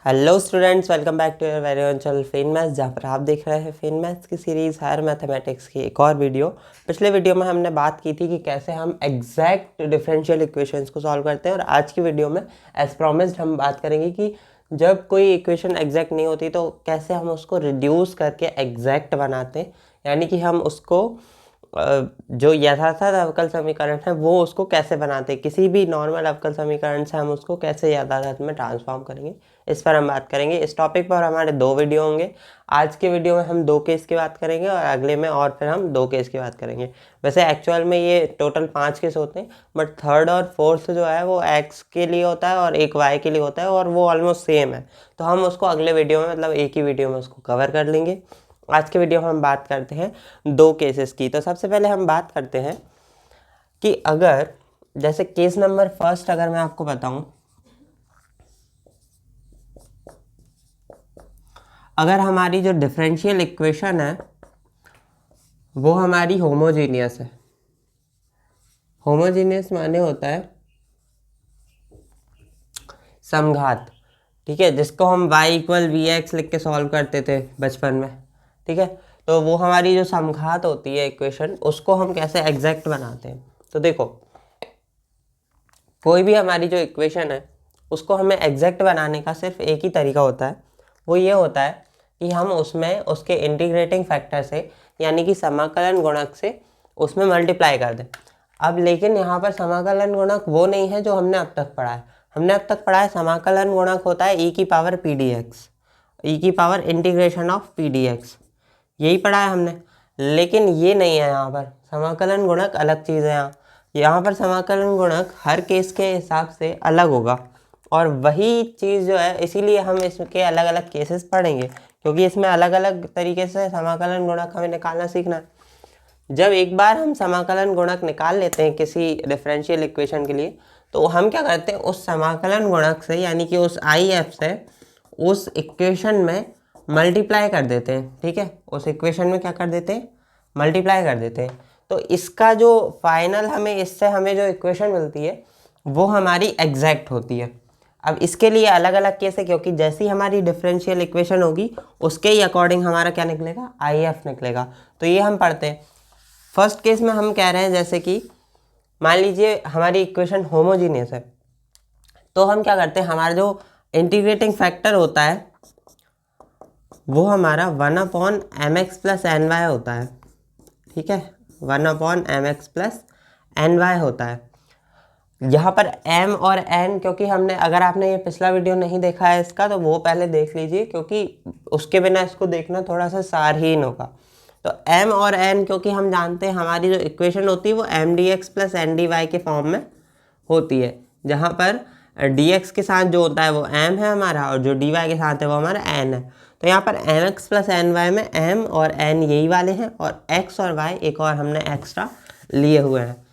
Hello students, welcome back to your very own channel Fen Maths, जहाँ पर आप देख रहे हैं फेन मैथ्स की सीरीज़ हायर मैथमेटिक्स की एक और वीडियो। पिछले वीडियो में हमने बात की थी कि कैसे हम एग्जैक्ट डिफरेंशियल इक्वेशंस को सॉल्व करते हैं, और आज की वीडियो में एज प्रोमिस्ड हम बात करेंगे कि जब कोई इक्वेशन एग्जैक्ट नहीं होती तो कैसे हम उसको रिड्यूस करके एग्जैक्ट बनाते हैं, यानी कि हम उसको जो यथार्थ अवकल समीकरण है वो उसको कैसे बनाते हैं, किसी भी नॉर्मल अवकल समीकरण से हम उसको कैसे यथार्थ में ट्रांसफॉर्म करेंगे, इस पर हम बात करेंगे। इस टॉपिक पर हमारे 2 वीडियो होंगे। आज के वीडियो में हम 2 केस की बात करेंगे और अगले में और फिर हम 2 केस की बात करेंगे। वैसे एक्चुअल में ये टोटल 5 केस होते हैं, बट थर्ड और फोर्थ जो है वो एक्स के लिए होता है और एक वाई के लिए होता है, और वो ऑलमोस्ट सेम है। तो हम उसको अगले वीडियो में, मतलब एक ही वीडियो में उसको कवर कर लेंगे। आज के वीडियो में हम बात करते हैं 2 केसेस की। तो सबसे पहले हम बात करते हैं कि अगर जैसे केस नंबर फर्स्ट अगर मैं आपको बताऊं, अगर हमारी जो डिफरेंशियल इक्वेशन है वो हमारी होमोजीनियस है। होमोजीनियस माने होता है समघात, ठीक है, जिसको हम y इक्वल वी एक्स लिख के सॉल्व करते थे बचपन में, ठीक है। तो वो हमारी जो समघात होती है इक्वेशन, उसको हम कैसे एग्जैक्ट बनाते हैं। तो देखो, कोई भी हमारी जो इक्वेशन है उसको हमें एग्जैक्ट बनाने का सिर्फ एक ही तरीका होता है, वो ये होता है कि हम उसमें उसके इंटीग्रेटिंग फैक्टर से, यानी कि समाकलन गुणक से उसमें मल्टीप्लाई कर दें। अब लेकिन यहाँ पर समाकलन गुणक वो नहीं है जो हमने अब तक पढ़ा है। हमने अब तक पढ़ा है समाकलन गुणक होता है ई की पावर पी डी एक्स, ई की power integration of P D x, यही पढ़ा है हमने। लेकिन ये नहीं है, यहाँ पर समाकलन गुणक अलग चीज़ है। यहाँ पर समाकलन गुणक हर केस के हिसाब से अलग होगा, और वही चीज़ जो है इसीलिए हम इसके अलग अलग केसेस पढ़ेंगे, क्योंकि इसमें अलग अलग तरीके से समाकलन गुणक हमें निकालना सीखना है। जब एक बार हम समाकलन गुणक निकाल लेते हैं किसी डिफरेंशियल इक्वेशन के लिए, तो हम क्या करते हैं, उस समाकलन गुणक से, यानी कि उस आई एफ से उस इक्वेशन में मल्टीप्लाई कर देते हैं, ठीक है। उस इक्वेशन में क्या कर देते हैं, मल्टीप्लाई कर देते हैं। तो इसका जो फाइनल हमें जो इक्वेशन मिलती है वो हमारी एग्जैक्ट होती है। अब इसके लिए अलग अलग केस है, क्योंकि जैसी हमारी डिफरेंशियल इक्वेशन होगी उसके ही अकॉर्डिंग हमारा क्या निकलेगा, आई एफ निकलेगा। तो ये हम पढ़ते हैं। फर्स्ट केस में हम कह रहे हैं, जैसे कि मान लीजिए हमारी इक्वेशन होमोजीनियस है, तो हम क्या करते हैं, हमारा जो इंटीग्रेटिंग फैक्टर होता है वो हमारा 1/mx प्लस एन वाई होता है, ठीक है। 1/mx प्लस एन वाई होता है। यहाँ पर m और n, क्योंकि हमने, अगर आपने ये पिछला वीडियो नहीं देखा है इसका, तो वो पहले देख लीजिए, क्योंकि उसके बिना इसको देखना थोड़ा सा सारहीन होगा। तो m और n, क्योंकि हम जानते हैं हमारी जो इक्वेशन होती है वो M D X plus N D Y के फॉर्म में होती है, जहाँ पर dx के साथ जो होता है वो m है हमारा, और जो dy के साथ है वो हमारा n है। तो यहाँ पर mx प्लस एन वाई में m और n यही वाले हैं, और x और y एक और हमने एक्स्ट्रा लिए हुए हैं।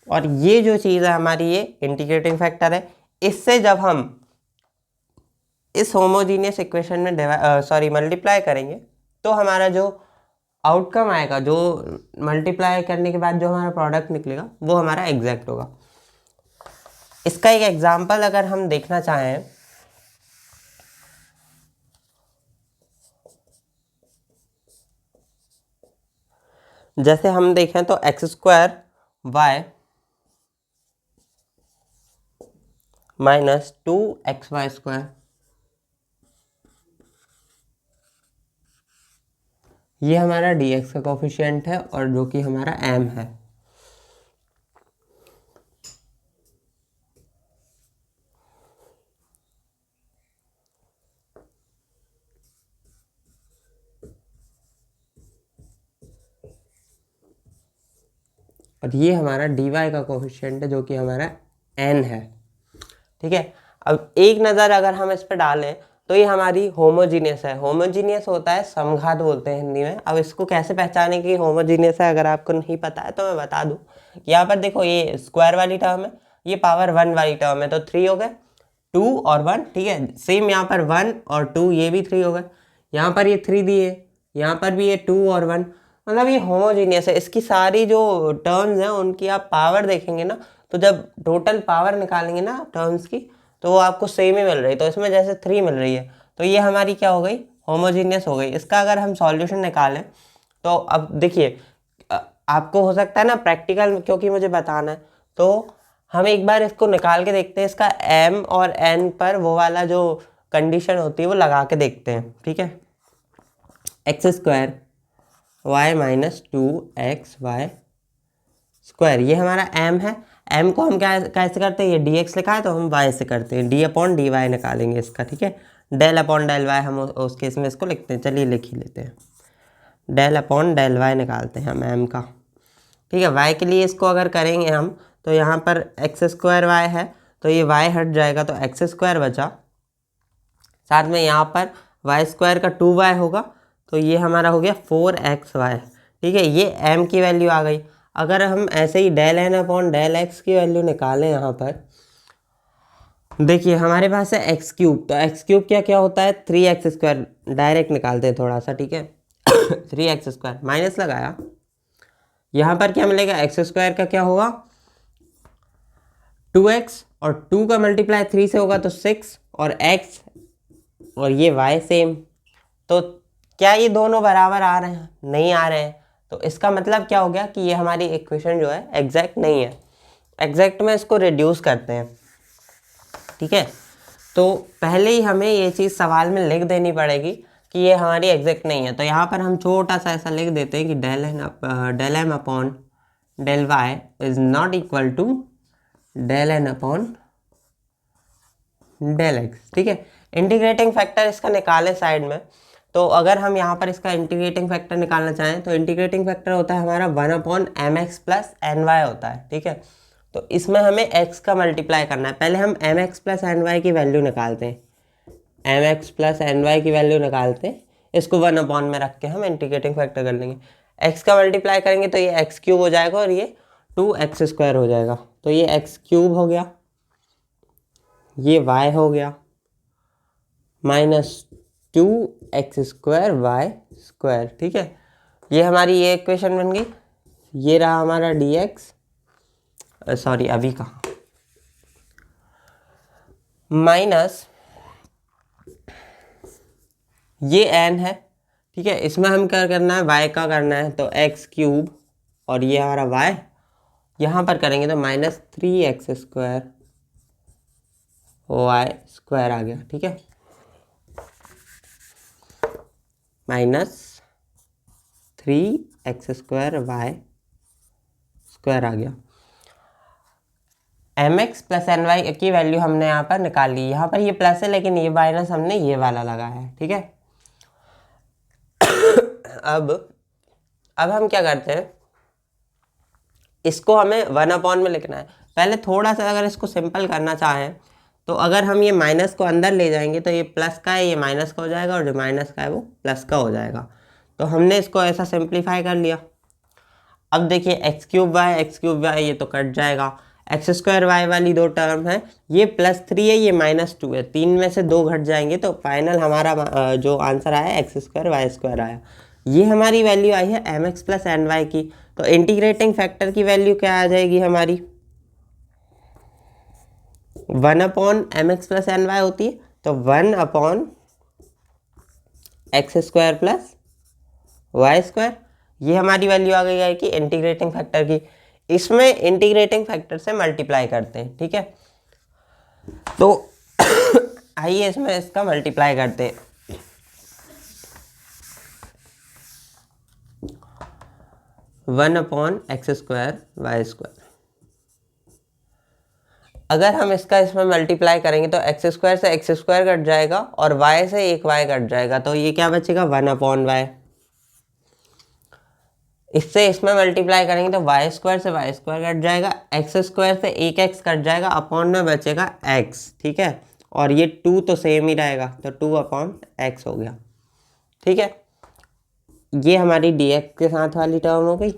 और ये जो चीज़ है हमारी, ये इंटीग्रेटिंग फैक्टर है। इससे जब हम इस होमोजीनियस इक्वेशन में मल्टीप्लाई करेंगे, तो हमारा जो आउटकम आएगा, जो मल्टीप्लाई करने के बाद जो हमारा प्रोडक्ट निकलेगा वो हमारा एग्जैक्ट होगा। इसका एक एग्जाम्पल अगर हम देखना चाहें, जैसे हम देखें तो x² y माइनस 2xy², ये हमारा dx का कोफिशिएंट है, और जो कि हमारा m है। और ये हमारा dy का कोफिशिएंट है, जो कि हमारा n है, ठीक है। अब एक नज़र अगर हम इस पर डालें तो ये हमारी होमोजीनियस है। होमोजीनियस होता है समघात बोलते हैं हिंदी में। अब इसको कैसे पहचाने कि होमोजीनियस है, अगर आपको नहीं पता है तो मैं बता दूं। यहाँ पर देखो, ये स्क्वायर वाली टर्म है, ये पावर 1 वाली टर्म है, तो 3 हो गए, 2 और 1, ठीक है। सेम यहाँ पर 1 और 2, ये भी 3 हो गए। यहाँ पर ये 3 दिए, यहाँ पर भी ये 2 और 1, मतलब ये होमोजीनियस है। इसकी सारी जो टर्म्स हैं उनकी आप पावर देखेंगे ना, तो जब टोटल पावर निकालेंगे ना टर्म्स की, तो वो आपको सेम ही मिल रही है। तो इसमें जैसे 3 मिल रही है तो ये हमारी क्या हो गई, होमोजीनियस हो गई। इसका अगर हम सॉल्यूशन निकालें तो अब देखिए आपको हो सकता है ना प्रैक्टिकल, क्योंकि मुझे बताना है, तो हम एक बार इसको निकाल के देखते हैं, इसका m और n पर वो वाला जो कंडीशन होती है वो लगा के देखते हैं। ठीक है, X square Y minus 2xy square, ये हमारा m है। m को हम क्या कैसे करते हैं, ये dx लिखा है तो हम y से करते हैं, d अपॉन dy निकालेंगे इसका। ठीक है, डेल अपॉन डेल y हम उस केस में इसको लिखते हैं। चलिए लिख ही लेते हैं, डेल अपॉन डेल y निकालते हैं हम m का। ठीक है, y के लिए इसको अगर करेंगे हम तो यहाँ पर एक्स स्क्वायर वाई है तो ये y हट जाएगा तो एक्स स्क्वायर बचा, साथ में यहाँ पर वाई स्क्वायर का 2y होगा तो ये हमारा हो गया 4xy। ठीक है, ये m की वैल्यू आ गई। अगर हम ऐसे ही del n upon del x की वैल्यू निकालें, यहाँ पर देखिए हमारे पास है एक्स क्यूब, तो एक्स क्यूब क्या क्या होता है 3x स्क्वायर, डायरेक्ट निकालते हैं थोड़ा सा। ठीक है 3x स्क्वायर माइनस लगाया, यहाँ पर क्या मिलेगा, एक्स स्क्वायर का क्या होगा 2x और 2 का मल्टीप्लाई 3 से होगा तो 6 और x और ये y सेम। तो क्या ये दोनों बराबर आ रहे हैं, नहीं आ रहे हैं। तो इसका मतलब क्या हो गया कि ये हमारी इक्वेशन जो है एग्जैक्ट नहीं है। एग्जैक्ट में इसको रिड्यूस करते हैं। ठीक है, तो पहले ही हमें ये चीज़ सवाल में लिख देनी पड़ेगी कि ये हमारी एग्जैक्ट नहीं है। तो यहाँ पर हम छोटा सा ऐसा लिख देते हैं कि del M upon del Y is not equal to del N upon del X. ठीक है, इंटीग्रेटिंग फैक्टर इसका निकाले साइड में। तो अगर हम यहाँ पर इसका इंटीग्रेटिंग फैक्टर निकालना चाहें तो इंटीग्रेटिंग फैक्टर होता है हमारा 1/mx प्लस ny होता है। ठीक है, तो इसमें हमें x का मल्टीप्लाई करना है। पहले हम mx प्लस ny की वैल्यू निकालते हैं, mx प्लस ny की वैल्यू निकालते हैं, इसको 1 में रख के हम इंटीग्रेटिंग फैक्टर कर लेंगे। x का मल्टीप्लाई करेंगे तो ये x क्यूब हो जाएगा और ये 2x स्क्वायर हो जाएगा। तो ये x क्यूब हो गया, ये y हो गया minus 2x square Y square. ठीक है, ये हमारी ये इक्वेशन बन गई। ये रहा हमारा dx, सॉरी अभी कहाँ, माइनस ये n है। ठीक है, इसमें हम क्या करना है, y का करना है तो x क्यूब और ये हमारा y, यहाँ पर करेंगे तो minus 3x square Y square आ गया। ठीक है, minus 3x square Y square आ गया। mx प्लस ny की वैल्यू हमने यहाँ पर निकाल ली। यहाँ पर ये प्लस है लेकिन ये माइनस हमने ये वाला लगाया है। ठीक है, अब हम क्या करते हैं, इसको हमें 1 में लिखना है। पहले थोड़ा सा अगर इसको सिंपल करना चाहें तो अगर हम ये माइनस को अंदर ले जाएंगे तो ये प्लस का है, ये माइनस का हो जाएगा और जो माइनस का है वो प्लस का हो जाएगा। तो हमने इसको ऐसा सिंप्लीफाई कर लिया। अब देखिए एक्स क्यूब वाई ये तो कट जाएगा, एक्स स्क्वायर वाई वाली दो टर्म है, ये +3 है, ये -2 है, 3 में से 2 घट जाएंगे तो फाइनल हमारा जो आंसर आया एक्स स्क्वायर वाई स्क्वायर आया। ये हमारी वैल्यू आई है mx प्लस ny की। तो इंटीग्रेटिंग फैक्टर की वैल्यू क्या आ जाएगी हमारी, 1/mx प्लस ny होती है तो 1/x square plus Y square. ये हमारी वैल्यू आ गई है कि इंटीग्रेटिंग फैक्टर की। इसमें इंटीग्रेटिंग फैक्टर से मल्टीप्लाई करते हैं। ठीक है, तो आइए इसमें इसका मल्टीप्लाई करते हैं। One upon X square Y square, अगर हम इसका इसमें मल्टीप्लाई करेंगे तो एक्स स्क्वायर से एक्स स्क्वायर कट जाएगा और वाई से एक वाई कट जाएगा तो ये क्या बचेगा 1/y। इससे इसमें मल्टीप्लाई करेंगे तो वाई स्क्वायर से वाई स्क्वायर कट जाएगा, एक्स स्क्वायर से एक एक्स कट जाएगा, अपॉन में बचेगा एक्स। ठीक है, और ये 2 तो सेम ही रहेगा तो 2/x हो गया। ठीक है, ये हमारी dx के साथ वाली टर्म हो गई,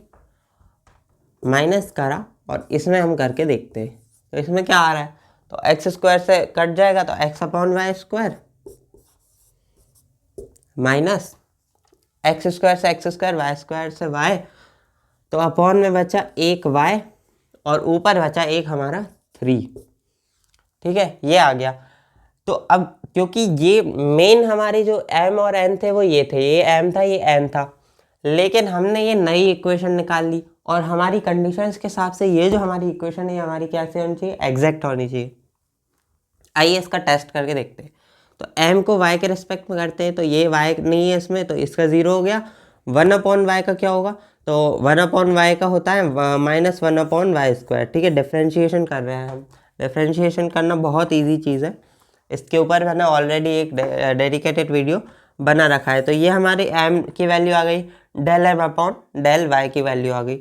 माइनस करा और इसमें हम करके देखते हैं तो इसमें क्या आ रहा है, तो एक्स स्क्वायर से कट जाएगा तो x/y square minus x square से एक्स स्क्वायर वाई स्क्वायर से वाई, तो अपॉन में बचा एक वाई और ऊपर बचा एक हमारा 3। ठीक है, ये आ गया। तो अब क्योंकि ये मेन हमारे जो m और n थे वो ये थे, ये m था, ये n था, लेकिन हमने ये नई इक्वेशन निकाल ली और हमारी कंडीशंस के हिसाब से ये जो हमारी इक्वेशन है हमारी कैसे होनी चाहिए, एग्जैक्ट होनी चाहिए। आइए इसका टेस्ट करके देखते हैं। तो m को y के रिस्पेक्ट में करते हैं, तो ये y नहीं है इसमें, तो इसका 0 हो गया। 1/y का क्या होगा, तो 1/y का होता है -1/y²। ठीक है, डिफ्रेंशिएशन कर रहे हैं हम। डिफ्रेंशिएशन करना बहुत ईजी चीज़ है, इसके ऊपर मैंने ऑलरेडी एक डेडिकेटेड वीडियो बना रखा है। तो ये हमारी m की वैल्यू आ गई, डेल m/del y की वैल्यू आ गई।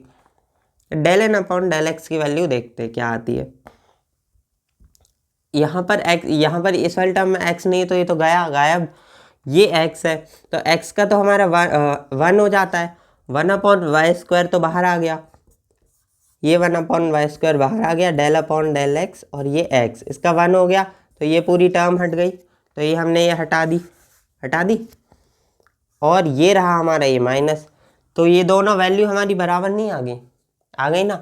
डेल n/del x की वैल्यू देखते हैं क्या आती है। यहाँ पर इस वाले टर्म में x नहीं है, तो ये तो गया गायब, ये x है, तो x का तो हमारा 1 हो जाता है। 1/y² तो बाहर आ गया, ये 1/y² बाहर आ गया, del x, और ये x इसका 1 हो गया, तो ये पूरी टर्म हट गई। तो ये हमने ये हटा दी, और ये रहा हमारा ये माइनस। तो ये दोनों वैल्यू हमारी बराबर नहीं आ गई ना।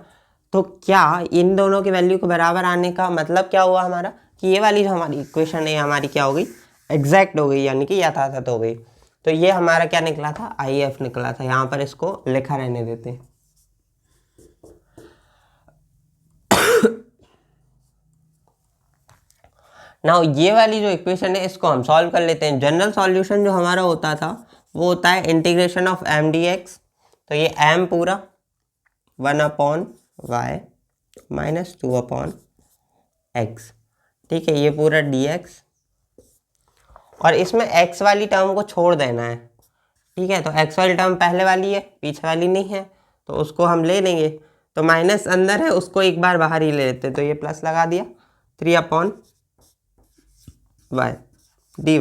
तो क्या इन दोनों की वैल्यू को बराबर आने का मतलब क्या हुआ हमारा, कि ये वाली जो हमारी इक्वेशन है हमारी क्या हो गई, एग्जैक्ट हो गई, यानी कि यथातथ हो गई। तो ये हमारा क्या निकला था, IF निकला था। यहाँ पर इसको लिखा रहने देते हैं। नाउ ये वाली जो इक्वेशन है इसको हम सॉल्व कर लेते हैं। जनरल सॉल्यूशन जो हमारा होता था वो होता है इंटीग्रेशन ऑफ m dx। तो ये m पूरा 1/y -2/x, ठीक है, ये पूरा dx, और इसमें x वाली टर्म को छोड़ देना है। ठीक है, तो x वाली टर्म पहले वाली है, पीछे वाली नहीं है, तो उसको हम ले लेंगे। तो माइनस अंदर है, उसको एक बार बाहर ही ले लेते हैं, तो ये प्लस लगा दिया, 3/y dy।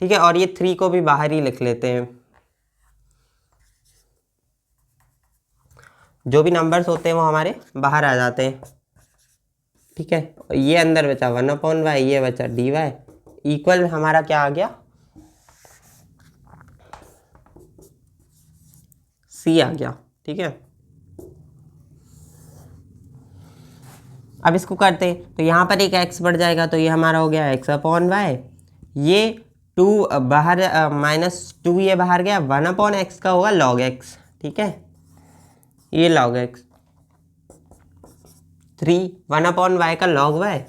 ठीक है, और ये 3 को भी बाहर ही लिख लेते हैं। जो भी नंबर्स होते हैं वो हमारे बाहर आ जाते हैं। ठीक है, ये अंदर बचा 1/y, ये बचा dy, इक्वल हमारा क्या आ गया, c आ गया। ठीक है, अब इसको करते हैं, तो यहाँ पर एक x बढ़ जाएगा, तो ये हमारा हो गया x/y। ये 2 बाहर -2 ये बाहर गया, 1/x का होगा log x। ठीक है, ये log x, 3 1/y का log y।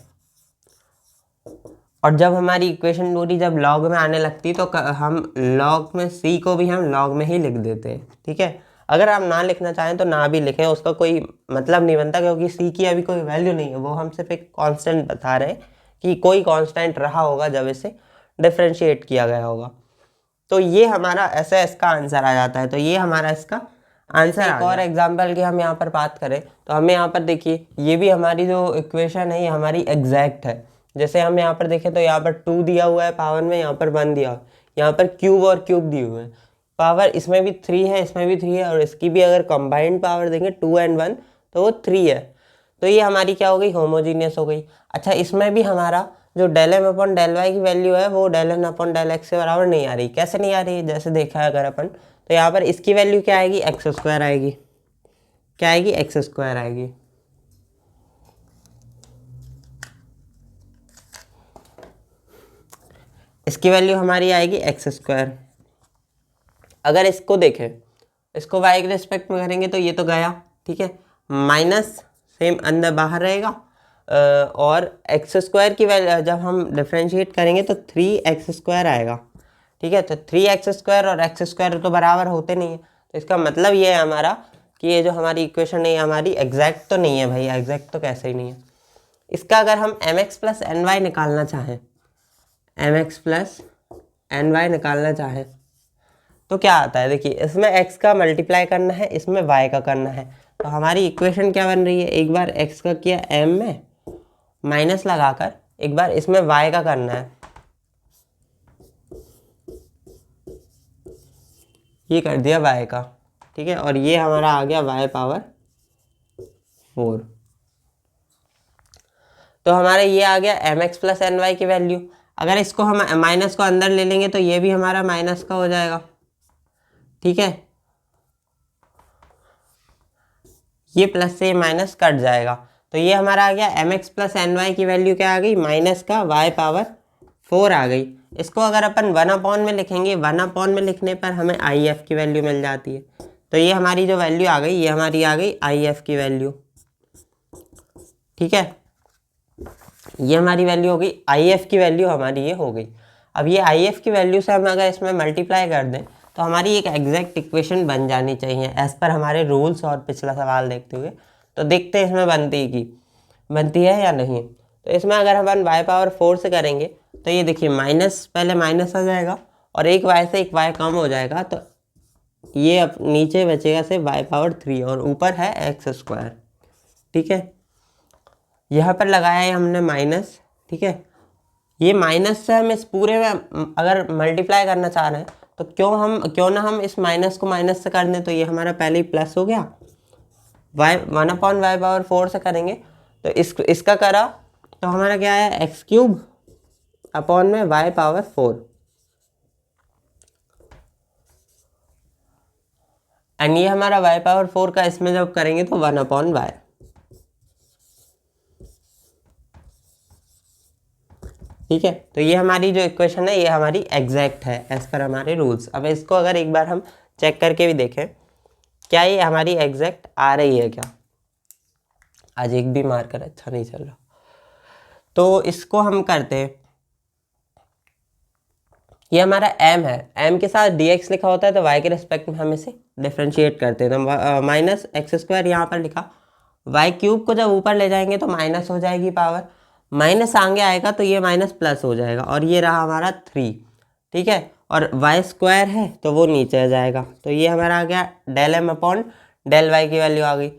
और जब हमारी इक्वेशन पूरी जब log में आने लगती तो हम log में c को भी हम log में ही लिख देते हैं। ठीक है, अगर आप ना लिखना चाहें तो ना भी लिखें, उसका कोई मतलब नहीं बनता, क्योंकि c की अभी कोई वैल्यू नहीं है। वो हम सिर्फ एक कांस्टेंट बता रहे हैं कि कोई कांस्टेंट रहा होगा जब इसे डिफ्रेंशिएट किया गया होगा। तो ये हमारा ऐसे इसका आंसर आ जाता है। तो ये हमारा इसका आंसर। एक और एग्जाम्पल की हम यहाँ पर बात करें तो हमें यहाँ पर देखिए, ये भी हमारी जो इक्वेशन है ये हमारी एग्जैक्ट है। जैसे हम यहाँ पर देखें तो यहाँ पर 2 दिया हुआ है पावर में, यहाँ पर 1 दिया हुआ है, यहाँ पर क्यूब और क्यूब दिए हुए हैं। पावर इसमें भी 3 है, इसमें भी 3 है, और इसकी भी अगर कंबाइंड पावर देंगे 2 और 1 तो वो 3 है। तो ये हमारी क्या हो गई, होमोजीनियस हो गई। अच्छा, इसमें भी हमारा जो del m/del y की वैल्यू है वो del n/del x से बराबर नहीं आ रही। कैसे नहीं आ रही, जैसे देखा है अगर अपन, तो यहाँ पर इसकी वैल्यू क्या आएगी, x² आएगी। क्या आएगी, x² आएगी। इसकी वैल्यू हमारी आएगी x²। अगर इसको देखें, इसको y के रिस्पेक्ट में करेंगे तो ये तो गया, ठीक है, माइनस सेम अंदर बाहर रहेगा, और x² की वैल्यू जब हम डिफ्रेंशिएट करेंगे तो 3x² आएगा। ठीक है, तो 3x² और x² तो बराबर होते नहीं है, तो इसका मतलब ये है हमारा कि ये जो हमारी इक्वेशन है हमारी एग्जैक्ट तो नहीं है भाई, एग्जैक्ट तो कैसे ही नहीं है। इसका अगर हम mx + ny निकालना चाहें, mx + ny निकालना चाहें तो क्या आता है, देखिए इसमें x का मल्टीप्लाई करना है, इसमें y का करना है। तो हमारी इक्वेशन क्या बन रही है, एक बार x का किया m में माइनस लगाकर, एक बार इसमें y का करना है, ये कर दिया y का। ठीक है, और ये हमारा आ गया y⁴। तो हमारा ये आ गया mx + ny की वैल्यू। अगर इसको हम माइनस को अंदर ले लेंगे तो ये भी हमारा माइनस का हो जाएगा। ठीक है, ये प्लस से माइनस कट जाएगा, तो ये हमारा आ गया M X plus N Y की वैल्यू क्या आ गई, माइनस का वाई पावर 4 आ गई। इसको अगर अपन 1/, में लिखेंगे, 1/, में लिखने पर हमें आई एफ की वैल्यू मिल जाती है। तो ये हमारी जो वैल्यू आ गई, ये हमारी आ गई आई एफ की वैल्यू। ठीक है, ये हमारी वैल्यू हो गई, आई एफ की वैल्यू हमारी ये हो गई। अब ये आई एफ की वैल्यू से हम अगर इसमें मल्टीप्लाई कर दें तो हमारी एक एग्जैक्ट इक्वेशन बन जानी चाहिए एज पर हमारे रूल्स और पिछला सवाल देखते हुए। तो देखते हैं इसमें बनती है या नहीं। तो इसमें अगर हम वाई पावर 4 से करेंगे तो ये देखिए माइनस, पहले माइनस आ जाएगा और एक वाई से एक वाई कम हो जाएगा, तो ये अब नीचे बचेगा सिर्फ वाई पावर 3 और ऊपर है एक्स स्क्वायर। ठीक है, यहाँ पर लगाया है हमने माइनस। ठीक है, ये माइनस से हम इस पूरे में अगर मल्टीप्लाई करना चाह रहे हैं तो क्यों ना हम इस माइनस को माइनस से कर दें, तो ये हमारा पहले ही प्लस हो गया। वाई 1/वाई पावर 4 से करेंगे तो इसका करा तो हमारा क्या है, एक्स क्यूब अपॉन में वाई पावर 4, एंड ये हमारा वाई पावर 4 का इसमें जब करेंगे तो 1/वाई। ठीक है, तो ये हमारी जो इक्वेशन है ये हमारी एग्जैक्ट है एज पर हमारे रूल्स। अब इसको अगर एक बार हम चेक करके भी देखें क्या ये हमारी एग्जैक्ट आ रही है क्या। आज एक भी मार्कर अच्छा नहीं चल रहा, तो इसको हम करते हैं। ये हमारा m है, m के साथ dx लिखा होता है तो y के रिस्पेक्ट में हम इसे डिफ्रेंशिएट करते हैं। तो माइनस एक्स स्क्वायर यहाँ पर लिखा, वाई क्यूब को जब ऊपर ले जाएंगे तो माइनस हो जाएगी पावर, माइनस आगे आएगा तो ये माइनस प्लस हो जाएगा और ये रहा हमारा 3। ठीक है, और वाई स्क्वायर है तो वो नीचे आ जाएगा, तो ये हमारा आ गया del M upon del Y की वैल्यू आ गई।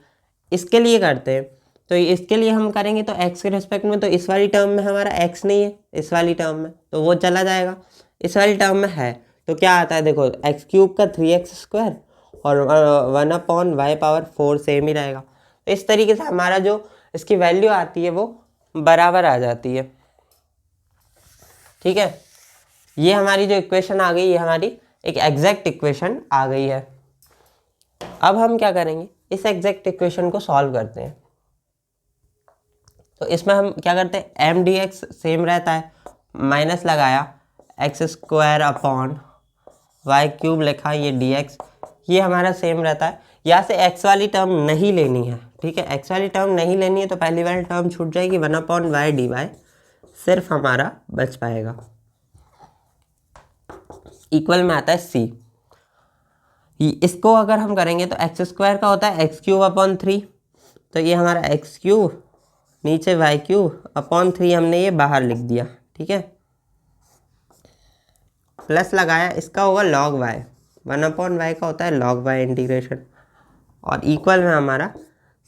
इसके लिए करते हैं, तो इसके लिए हम करेंगे तो x के रिस्पेक्ट में, तो इस वाली टर्म में हमारा x नहीं है, इस वाली टर्म में तो वो चला जाएगा, इस वाली टर्म में है तो क्या आता है देखो, एक्स क्यूब का 3x स्क्वायर और 1/वाई पावर 4 सेम ही रहेगा। तो इस तरीके से हमारा जो इसकी वैल्यू आती है वो बराबर आ जाती है। ठीक है, ये हमारी जो इक्वेशन आ गई ये हमारी एक एग्जैक्ट इक्वेशन आ गई है। अब हम क्या करेंगे, इस एग्जैक्ट इक्वेशन को सॉल्व करते हैं। तो इसमें हम क्या करते हैं, एम डी एक्स सेम रहता है, माइनस लगाया X square upon Y cube लिखा, ये डी एक्स ये हमारा सेम रहता है। यहाँ से एक्स वाली टर्म नहीं लेनी है। ठीक है, एक्स वाली टर्म नहीं लेनी है तो पहली वाली टर्म छूट जाएगी, 1/वाई डी वाई सिर्फ हमारा बच पाएगा। इक्वल में आता है सी। इसको अगर हम करेंगे तो एक्स स्क्वायर का होता है एक्स क्यूब अपॉन 3, तो ये हमारा एक्स क्यूब नीचे वाई क्यूब अपॉन 3 हमने ये बाहर लिख दिया। ठीक है, प्लस लगाया, इसका होगा लॉग वाई, 1/वाई का होता है लॉग वाई इंटीग्रेशन, और इक्वल में हमारा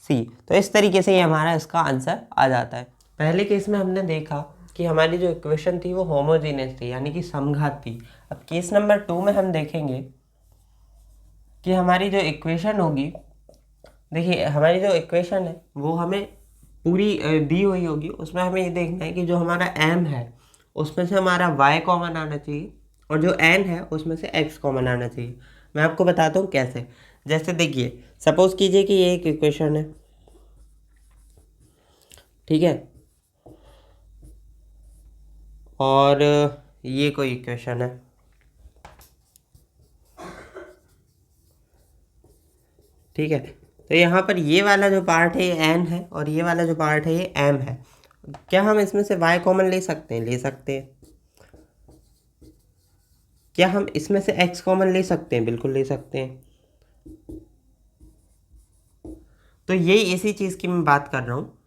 सी। तो इस तरीके से ये हमारा इसका आंसर आ जाता है। पहले केस में हमने देखा कि हमारी जो इक्वेशन थी वो होमोजीनियस थी, यानी कि समघात थी। अब केस नंबर 2 में हम देखेंगे कि हमारी जो इक्वेशन होगी, देखिए हमारी जो इक्वेशन है वो हमें पूरी दी हुई होगी, उसमें हमें ये देखना है कि जो हमारा m है उसमें से हमारा y कॉमन आना चाहिए और जो n है उसमें से x कॉमन आना चाहिए। मैं आपको बताता हूँ कैसे। जैसे देखिए, सपोज कीजिए कि ये एक इक्वेशन है, ठीक है, और ये कोई इक्वेशन है, ठीक है। तो यहाँ पर ये वाला जो पार्ट है ये n है और ये वाला जो पार्ट है ये m है। क्या हम इसमें से y कॉमन ले सकते हैं? ले सकते हैं। क्या हम इसमें से x कॉमन ले सकते हैं? बिल्कुल ले सकते हैं। तो यही इसी चीज़ की मैं बात कर रहा हूँ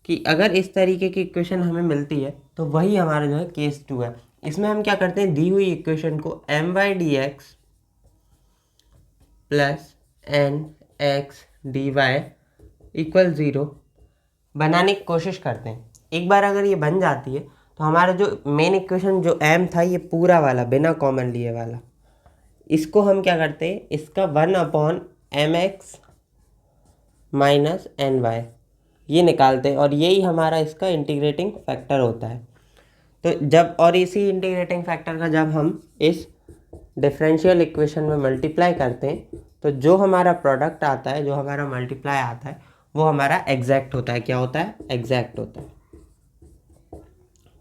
कि अगर इस तरीके की इक्वेशन हमें मिलती है तो वही हमारा जो है केस 2 है। इसमें हम क्या करते हैं, दी हुई इक्वेशन को m/dx प्लस n(x)dy इक्वल 0 बनाने की कोशिश करते हैं। एक बार अगर ये बन जाती है तो हमारा जो मेन इक्वेशन जो m था ये पूरा वाला बिना कॉमन लिए वाला, इसको हम क्या करते हैं, इसका 1/mx माइनस ny ये निकालते हैं और यही हमारा इसका इंटीग्रेटिंग फैक्टर होता है। तो जब और इसी इंटीग्रेटिंग फैक्टर का जब हम इस डिफरेंशियल इक्वेशन में मल्टीप्लाई करते हैं तो जो हमारा प्रोडक्ट आता है, जो हमारा मल्टीप्लाई आता है वो हमारा एग्जैक्ट होता है। क्या होता है? एग्जैक्ट होता है।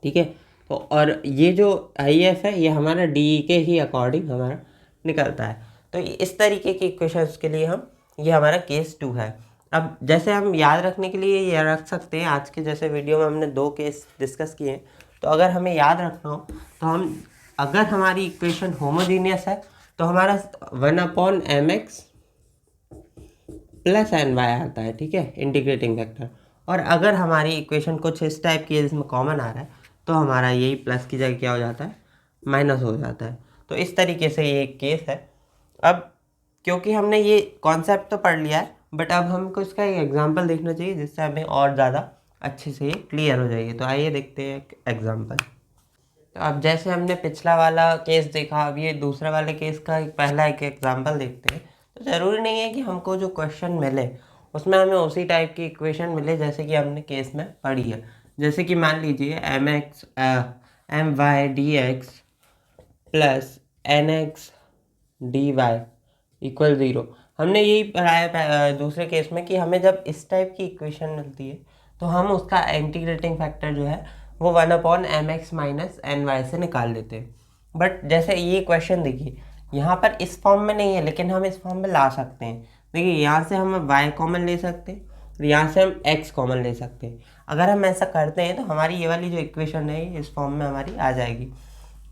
ठीक है। तो और ये जो आई एफ है ये हमारा डी के ही अकॉर्डिंग हमारा निकलता है। तो इस तरीके के इक्वेशंस के लिए हम ये हमारा केस 2 है। अब जैसे हम याद रखने के लिए ये रख सकते हैं, आज के जैसे वीडियो में हमने 2 केस डिस्कस किए हैं, तो अगर हमें याद रखना हो तो हम, अगर हमारी इक्वेशन होमोजीनियस है तो हमारा 1/mx प्लस एन वाई आता है। ठीक है, इंटीग्रेटिंग फैक्टर। और अगर हमारी इक्वेशन कुछ इस टाइप की है जिसमें कॉमन आ रहा है तो हमारा यही प्लस की जगह क्या हो जाता है? माइनस हो जाता है। तो इस तरीके से ये एक केस है। अब क्योंकि हमने ये कॉन्सेप्ट तो पढ़ लिया है, बट अब हमको इसका एक एग्जांपल देखना चाहिए जिससे हमें और ज़्यादा अच्छे से ये क्लियर हो जाएगी। तो आइए देखते हैं एक एग्जांपल। तो अब जैसे हमने पिछला वाला केस देखा, अब ये दूसरा वाले केस का पहला एक एग्जांपल देखते हैं। तो ज़रूरी नहीं है कि हमको जो क्वेश्चन मिले उसमें हमें उसी टाइप की इक्वेशन मिले जैसे कि हमने केस में पढ़ी है। जैसे कि मान लीजिए my/dy प्लस nx/dy इक्वल 0। हमने यही पढ़ाया दूसरे केस में कि हमें जब इस टाइप की इक्वेशन मिलती है तो हम उसका इंटीग्रेटिंग फैक्टर जो है वो 1/mx माइनस एन वाई से निकाल देते हैं। बट जैसे ये क्वेश्चन देखिए, यहाँ पर इस फॉर्म में नहीं है लेकिन हम इस फॉर्म में ला सकते हैं। देखिए यहाँ से हम y कॉमन ले सकते हैं और यहाँ से हम x कॉमन ले सकते हैं। अगर हम ऐसा करते हैं तो हमारी ये वाली जो इक्वेशन है इस फॉर्म में हमारी आ जाएगी।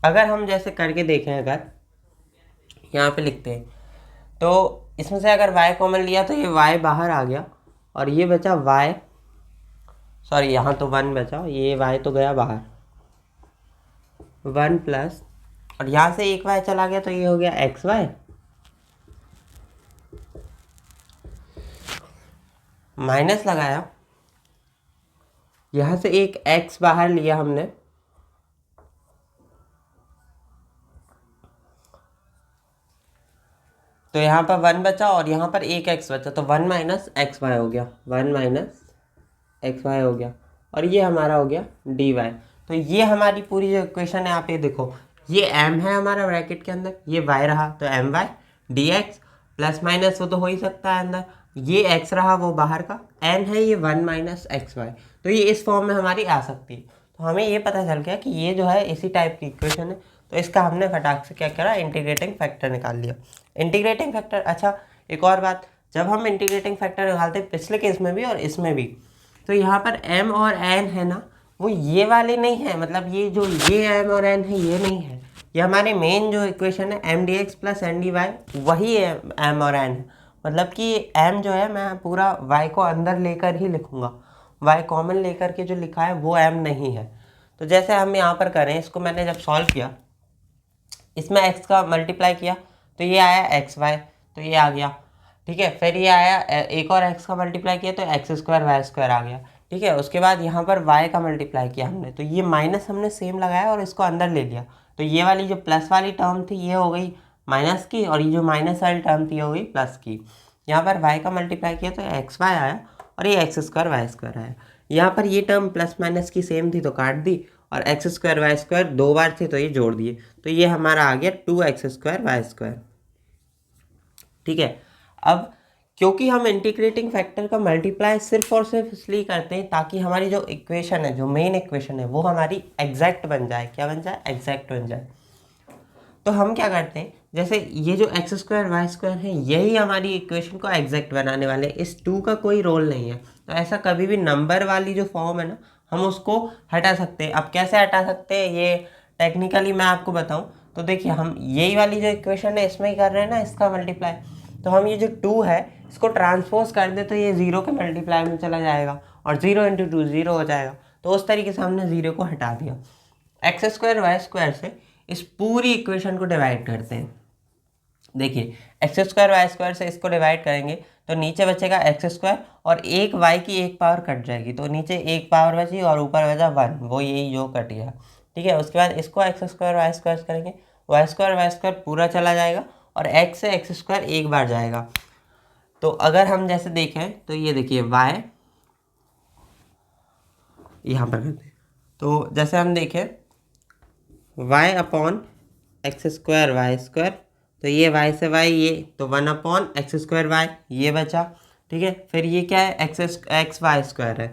अगर हम जैसे करके देखें, अगर यहाँ पे लिखते हैं तो इसमें से अगर y कॉमन लिया तो ये y बाहर आ गया और ये बचा y, सॉरी यहाँ तो 1 बचा, ये y तो गया बाहर, 1 प्लस, और यहाँ से एक y चला गया तो ये हो गया xy माइनस लगाया, यहाँ से एक x बाहर लिया हमने, तो यहाँ पर 1 बचा और यहाँ पर एक x बचा, तो 1 माइनस एक्स वाई हो गया, 1 माइनस एक्स वाई हो गया, और ये हमारा हो गया dy। तो ये हमारी पूरी जो इक्वेशन है, आप ये देखो, ये m है हमारा ब्रैकेट के अंदर, ये y रहा तो my dx, प्लस माइनस वो तो हो ही सकता है अंदर, ये x रहा वो बाहर का, n है ये 1 माइनस एक्स वाई। तो ये इस फॉर्म में हमारी आ सकती है। तो हमें ये पता चल गया कि ये जो है इसी टाइप की इक्वेशन है। तो इसका हमने फटाक से क्या करा, इंटीग्रेटिंग फैक्टर निकाल लिया। इंटीग्रेटिंग फैक्टर, अच्छा एक और बात, जब हम इंटीग्रेटिंग फैक्टर निकालते हैं पिछले केस में भी और इसमें भी, तो यहाँ पर m और n है ना, वो ये वाले नहीं है, मतलब ये जो ये m और n है ये नहीं है, ये हमारे मेन जो इक्वेशन है m dx plus n dy वही है m और n है। मतलब कि m जो है मैं पूरा y को अंदर लेकर ही लिखूँगा, y कॉमन लेकर के जो लिखा है वो m नहीं है। तो जैसे हम यहाँ पर करें, इसको मैंने जब सॉल्व किया, इसमें x का मल्टीप्लाई किया तो ये आया एक्स वाई, तो ये आ गया। ठीक है, फिर ये आया एक और x का मल्टीप्लाई किया तो x स्क्वायर वाई स्क्वायर आ गया। ठीक है, उसके बाद यहाँ पर y का मल्टीप्लाई किया हमने, तो ये माइनस हमने सेम लगाया और इसको अंदर ले लिया, तो ये वाली जो प्लस वाली टर्म थी ये हो गई माइनस की, और ये जो माइनस वाली टर्म थी हो गई प्लस की। यहाँ पर y का मल्टीप्लाई किया तो एक्स वाई आया और ये एक्स स्क्वायर वाई स्क्वायर आया। यहाँ पर ये टर्म प्लस माइनस की सेम थी तो काट दी, और एक्स स्क्वायर वाई स्क्वायर 2 बार थे तो ये जोड़ दिए, तो ये हमारा आ गया 2x स्क्वायर वाई स्क्वायर। ठीक है, अब क्योंकि हम इंटीग्रेटिंग फैक्टर का मल्टीप्लाई सिर्फ और सिर्फ इसलिए करते हैं ताकि हमारी जो इक्वेशन है, जो मेन इक्वेशन है, वो हमारी एग्जैक्ट बन जाए। क्या बन जाए? एग्जैक्ट बन जाए। तो हम क्या करते हैं, जैसे ये जो एक्स स्क्वायर वाई स्क्वायर है यही हमारी इक्वेशन को एग्जैक्ट बनाने वाले हैं, इस 2 का कोई रोल नहीं है। तो ऐसा कभी भी नंबर वाली जो फॉर्म है ना, हम उसको हटा सकते हैं। अब कैसे हटा सकते हैं ये टेक्निकली मैं आपको बताऊं, तो देखिए हम यही वाली जो इक्वेशन है इसमें ही कर रहे हैं ना इसका मल्टीप्लाई, तो हम ये जो 2 है इसको ट्रांसपोज कर दे तो ये 0 के मल्टीप्लाई में चला जाएगा और 0 इंटू 2 0 हो जाएगा। तो उस तरीके से हमने 0 को हटा दिया। एक्स स्क्वायर वाई स्क्वायर से इस पूरी इक्वेशन को डिवाइड करते हैं। देखिए एक्स स्क्वायर वाई स्क्वायर से इसको डिवाइड करेंगे तो नीचे बचेगा एक्स स्क्वायर और एक वाई की एक पावर कट जाएगी, तो नीचे एक पावर बची और ऊपर बचा 1, वो यही जो कट गया। ठीक है, उसके बाद इसको एक्स स्क्वायर वाई स्क्वायर करेंगे, वाई स्क्वायर पूरा चला जाएगा और एक्स से एक्स स्क्वायर एक बार जाएगा। तो अगर हम जैसे देखें तो ये देखिए वाई यहाँ पर करते हैं, तो जैसे हम देखें y upon X square Y square, तो ये y से y ये, तो 1 अपॉन एक्स स्क्वायर वाई ये बचा, ठीक है। फिर ये क्या है, एक्स वाई स्क्वायर है,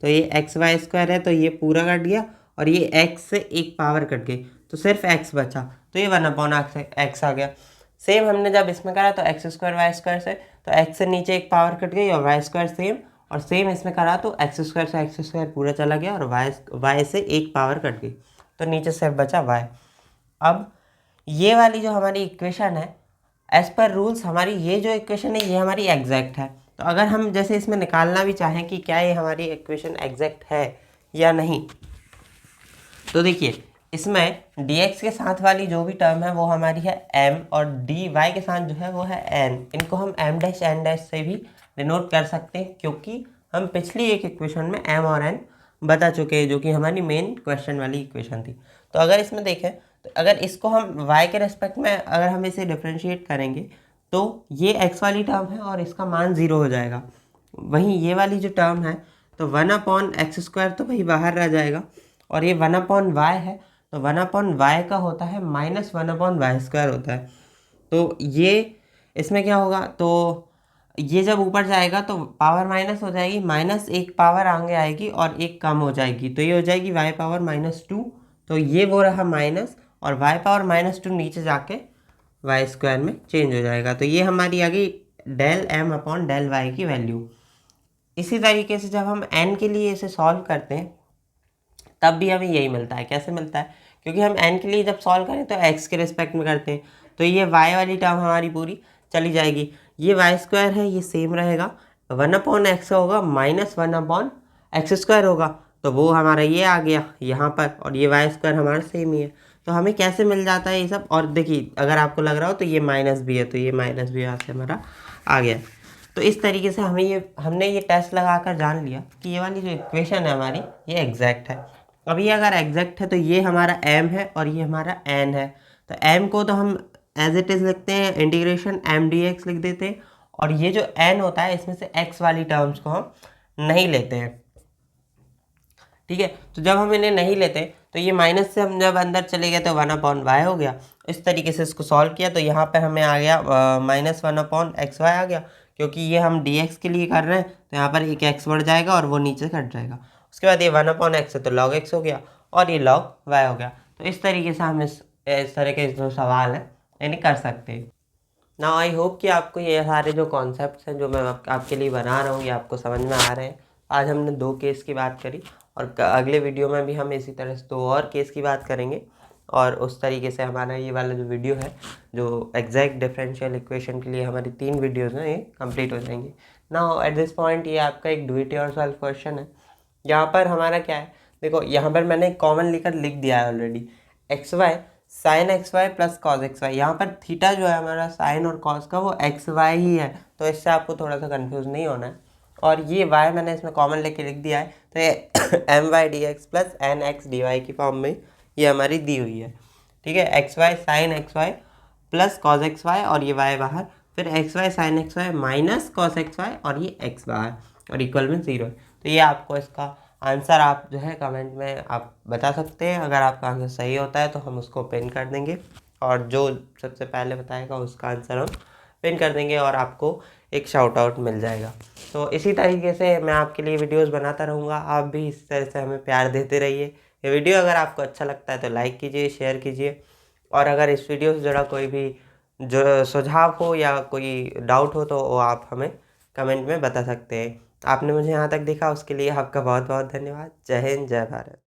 तो ये एक्स वाई स्क्वायर है, तो ये पूरा कट गया और ये एक्स से एक पावर कट गई, तो सिर्फ एक्स बचा, तो ये 1/x आ गया। सेम हमने जब इसमें करा तो एक्स स्क्वायर वाई स्क्वायर से, तो एक्स से नीचे एक पावर कट गई और वाई स्क्वायर सेम, और सेम इसमें करा तो एक्स स्क्वायर से एक्स स्क्वायर पूरा चला गया और वाई से एक पावर कट गई, तो नीचे सिर्फ बचा वाई। अब ये वाली जो हमारी इक्वेशन है, एज पर रूल्स हमारी ये जो इक्वेशन है ये हमारी एग्जैक्ट है। तो अगर हम जैसे इसमें निकालना भी चाहें कि क्या ये हमारी इक्वेशन एग्जैक्ट है या नहीं, तो देखिए इसमें dx के साथ वाली जो भी टर्म है वो हमारी है m, और dy के साथ जो है वो है n। इनको हम m डैश n डैश से भी डिनोट कर सकते हैं, क्योंकि हम पिछली एक इक्वेशन में m और n बता चुके हैं, जो कि हमारी मेन क्वेश्चन वाली इक्वेशन थी। तो अगर इसमें देखें तो अगर इसको हम y के रेस्पेक्ट में अगर हम इसे डिफ्रेंशिएट करेंगे तो ये x वाली टर्म है और इसका मान 0 हो जाएगा। वहीं ये वाली जो टर्म है तो 1/x² तो वही बाहर रह जाएगा, और ये 1/y है, तो 1/y का होता है -1/y² होता है। तो ये इसमें क्या होगा, तो ये जब ऊपर जाएगा तो पावर माइनस हो जाएगी, माइनस एक पावर आगे आएगी और एक कम हो जाएगी, तो ये हो जाएगी y⁻²। तो ये वो रहा माइनस, और y⁻² नीचे जाके y² में चेंज हो जाएगा। तो ये हमारी आ गई del m/del y की वैल्यू। इसी तरीके से जब हम n के लिए इसे सॉल्व करते हैं तब भी हमें यही मिलता है। कैसे मिलता है, क्योंकि हम n के लिए जब सॉल्व करें तो x के रिस्पेक्ट में करते हैं, तो ये y वाली टर्म हमारी पूरी चली जाएगी। ये y² है, ये सेम रहेगा, 1/x होगा -1/x² होगा, तो वो हमारा ये आ गया यहाँ पर, और ये y² हमारा सेम ही है। तो हमें कैसे मिल जाता है ये सब, और देखिए अगर आपको लग रहा हो तो ये माइनस भी है, तो ये माइनस भी यहाँ से हमारा आ गया। तो इस तरीके से हमने ये टेस्ट लगाकर जान लिया कि ये वाली जो इक्वेशन है हमारी ये एग्जैक्ट है। अब ये अगर एग्जैक्ट है तो ये हमारा m है और ये हमारा n है, तो m को तो हम एज इट इज़ लिखते हैं, इंटीग्रेशन m dx लिख देते हैं, और ये जो n होता है इसमें से x वाली टर्म्स को हम नहीं लेते हैं। ठीक है, तो जब हम इन्हें नहीं लेते तो ये माइनस से हम जब अंदर चले गए तो 1/y हो गया। इस तरीके से इसको सॉल्व किया तो यहाँ पर हमें आ गया -1/xy आ गया, क्योंकि ये हम dx के लिए कर रहे हैं, तो यहाँ पर एक x बढ़ जाएगा और वो नीचे कट जाएगा। उसके बाद ये 1/x है तो log x हो गया, और ये log y हो गया। तो इस तरीके से हम इस तरह के जो सवाल है इन्हें कर सकते हैं। नाउ आई होप कि आपको ये सारे जो कॉन्सेप्ट्स हैं जो मैं आपके लिए बना रहा हूँ ये आपको समझ में आ रहे हैं। आज हमने 2 केस की बात करी, और अगले वीडियो में भी हम इसी तरह से 2 और केस की बात करेंगे, और उस तरीके से हमारा ये वाला जो वीडियो है जो एग्जैक्ट डिफरेंशियल इक्वेशन के लिए हमारी 3 वीडियोज़ हैं ये कंप्लीट हो जाएंगी। नाउ एट दिस पॉइंट ये आपका एक डू इट योरसेल्फ क्वेश्चन है। यहाँ पर हमारा क्या है, देखो यहाँ पर मैंने कॉमन लेकर लिख दिया है already, xy sin xy plus cos xy। यहाँ पर थीटा जो है हमारा साइन और कॉस का वो xy ही है, तो इससे आपको थोड़ा सा कंफ्यूज नहीं होना है। और ये y मैंने इसमें कॉमन लेके लिख दिया है, तो ये my dx plus nx dy की फॉर्म में ये हमारी दी हुई है। ठीक है, xy sin xy plus cos xy और ये y बाहर, फिर xy sin xy minus cos xy और ये x बाहर, और इक्वल में 0 है। तो ये आपको इसका आंसर आप जो है कमेंट में आप बता सकते हैं। अगर आपका आंसर सही होता है तो हम उसको पिन कर देंगे, और जो सबसे पहले बताएगा उसका आंसर हम पिन कर देंगे और आपको एक शाउट आउट मिल जाएगा। तो इसी तरीके से मैं आपके लिए वीडियोस बनाता रहूँगा, आप भी इस तरह से हमें प्यार देते रहिए। ये वीडियो अगर आपको अच्छा लगता है तो लाइक कीजिए, शेयर कीजिए, और अगर इस वीडियो से जुड़ा कोई भी जो सुझाव हो या कोई डाउट हो तो वो आप हमें कमेंट में बता सकते हैं। आपने मुझे यहाँ तक देखा उसके लिए आपका बहुत बहुत धन्यवाद। जय हिंद, जय भारत।